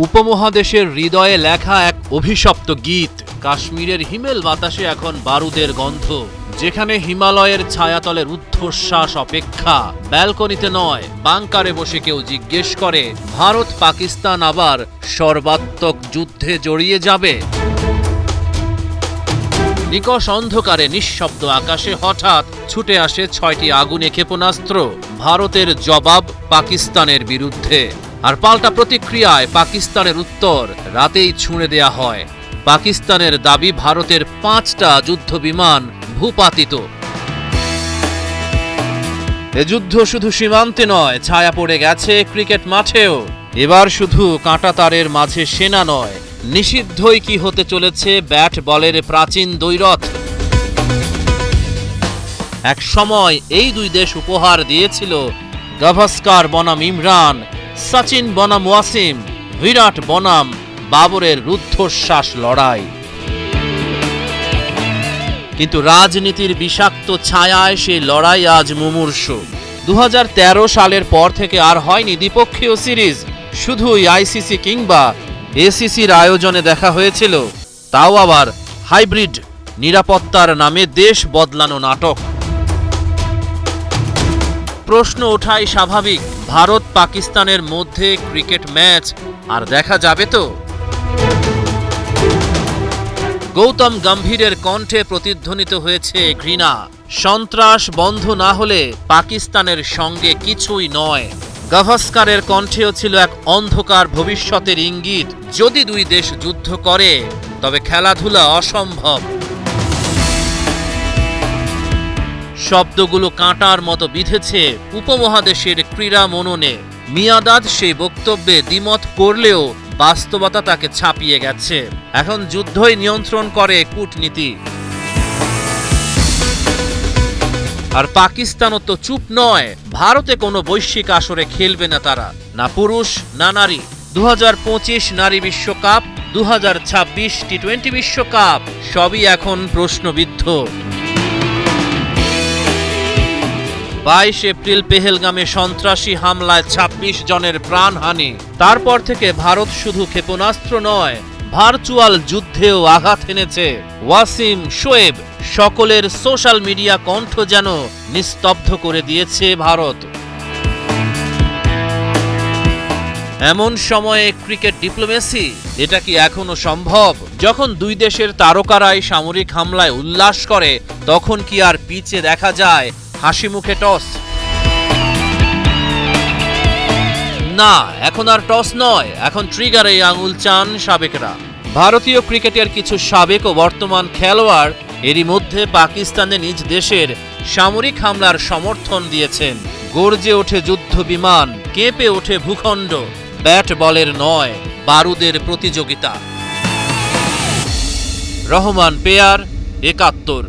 উপমহাদেশের হৃদয়ে লেখা এক অভিশপ্ত গীত। কাশ্মীরের হিমেল বাতাসে এখন বারুদের গন্ধ, যেখানে হিমালয়ের ছায়াতলের ঊর্ধ্বশ্বাস অপেক্ষা। ব্যালকনিতে নয়, বাংকারে বসে কেউ জিজ্ঞেস করে, ভারত পাকিস্তান আবার সর্বাত্মক যুদ্ধে জড়িয়ে যাবে? নিকষ অন্ধকারে নিঃশব্দ আকাশে হঠাৎ ছুটে আসে ৬টি আগুনে ক্ষেপণাস্ত্র। ভারতের জবাব পাকিস্তানের বিরুদ্ধে, আর পাল্টা প্রতিক্রিয়ায় পাকিস্তানের উত্তর রাতেই ছুঁড়ে দেয়া হয়। পাকিস্তানের দাবি ভারতের ৫টা যুদ্ধবিমান ভূপাতিত। এ যুদ্ধ শুধু সীমান্তে নয়, ছায়া পড়ে গেছে ক্রিকেট মাঠেও। এবার শুধু কাঁটাতারের মাঝে সেনা নয়, নিষিদ্ধই কি হতে চলেছে ব্যাট বলের প্রাচীন দ্বৈরথ। এক সময় এই দুই দেশ উপহার দিয়েছিল গাভাস্কার বনাম ইমরান, সচিন বনাম ওয়াসিম, বিরাট বনাম বাবরের রুদ্ধশ্বাস লড়াই। কিন্তু রাজনীতির বিষাক্ত ছায়ায় সেই লড়াই আজ মুমূর্ষু। ২০১৩ সালের পর থেকে আর হয়নি দ্বিপক্ষীয় সিরিজ, শুধুই আইসিসি কিংবা এসিসির আয়োজনে দেখা হয়েছিল, তাও আবার হাইব্রিড নিরাপত্তার নামে দেশ বদলানো নাটক। প্রশ্ন ওঠাই স্বাভাবিক, ভারত পাকিস্তানের মধ্যে ক্রিকেট ম্যাচ আর দেখা যাবে তো? গৌতম গম্ভীরের কণ্ঠে প্রতিধ্বনিত হয়েছে ঘৃণা। সন্ত্রাস বন্ধ না হলে পাকিস্তানের সঙ্গে কিছুই নয়। গাভাস্কারের কণ্ঠেও ছিল এক অন্ধকার ভবিষ্যতের ইঙ্গিত। যদি দুই দেশ যুদ্ধ করে তবে খেলাধুলা অসম্ভব। শব্দগুলো কাঁটার মতো বিঁধেছে উপমহাদেশের ক্রীড়া মননে। মিয়াদাদ সেই বক্তব্যে দ্বিমত করলেও বাস্তবতা তাকে ছাপিয়ে গেছে। এখন যুদ্ধই নিয়ন্ত্রণ করে কূটনীতি। আর পাকিস্তানও তো চুপ নয়। ভারতে কোনো বৈশ্বিক আসরে খেলবে না তারা, না পুরুষ না নারী। ২০২৫ নারী বিশ্বকাপ, ২০২৬ টি-20 বিশ্বকাপ সবই এখন প্রশ্নবিদ্ধ। ২২ এপ্রিল পেহেলগামে সন্ত্রাসী হামলায় ২৬ জনের প্রাণহানি। তারপর থেকে ভারত শুধু ক্ষেপণাস্ত্র নয়, ভার্চুয়াল যুদ্ধেও আঘাত এনেছে। ওয়াসিম, শোয়েব সকলের সোশ্যাল মিডিয়া কণ্ঠ যেন নিস্তব্ধ করে দিয়েছে ভারত। এমন সময়ে ক্রিকেট ডিপ্লোমেসি, এটা কি এখনো সম্ভব? যখন দুই দেশের তারকারাই সামরিক হামলায় উল্লাস করে, তখন কি আর পিচে দেখা যায় হাসি মুখে টস? না, এখন আর টস নয়, এখন ট্রিগারে আঙুল চান সাবেকরা। ভারতীয় ক্রিকেটের কিছু সাবেক ও বর্তমান খেলোয়াড় এরই মধ্যে পাকিস্তানে নিজ দেশের সামরিক হামলার সমর্থন দিয়েছেন। গর্জে ওঠে যুদ্ধ বিমান, কেঁপে ওঠে ভূখণ্ড। ব্যাট বলের নয়, বারুদের প্রতিযোগিতা। রহমান পেয়ার, ৭১।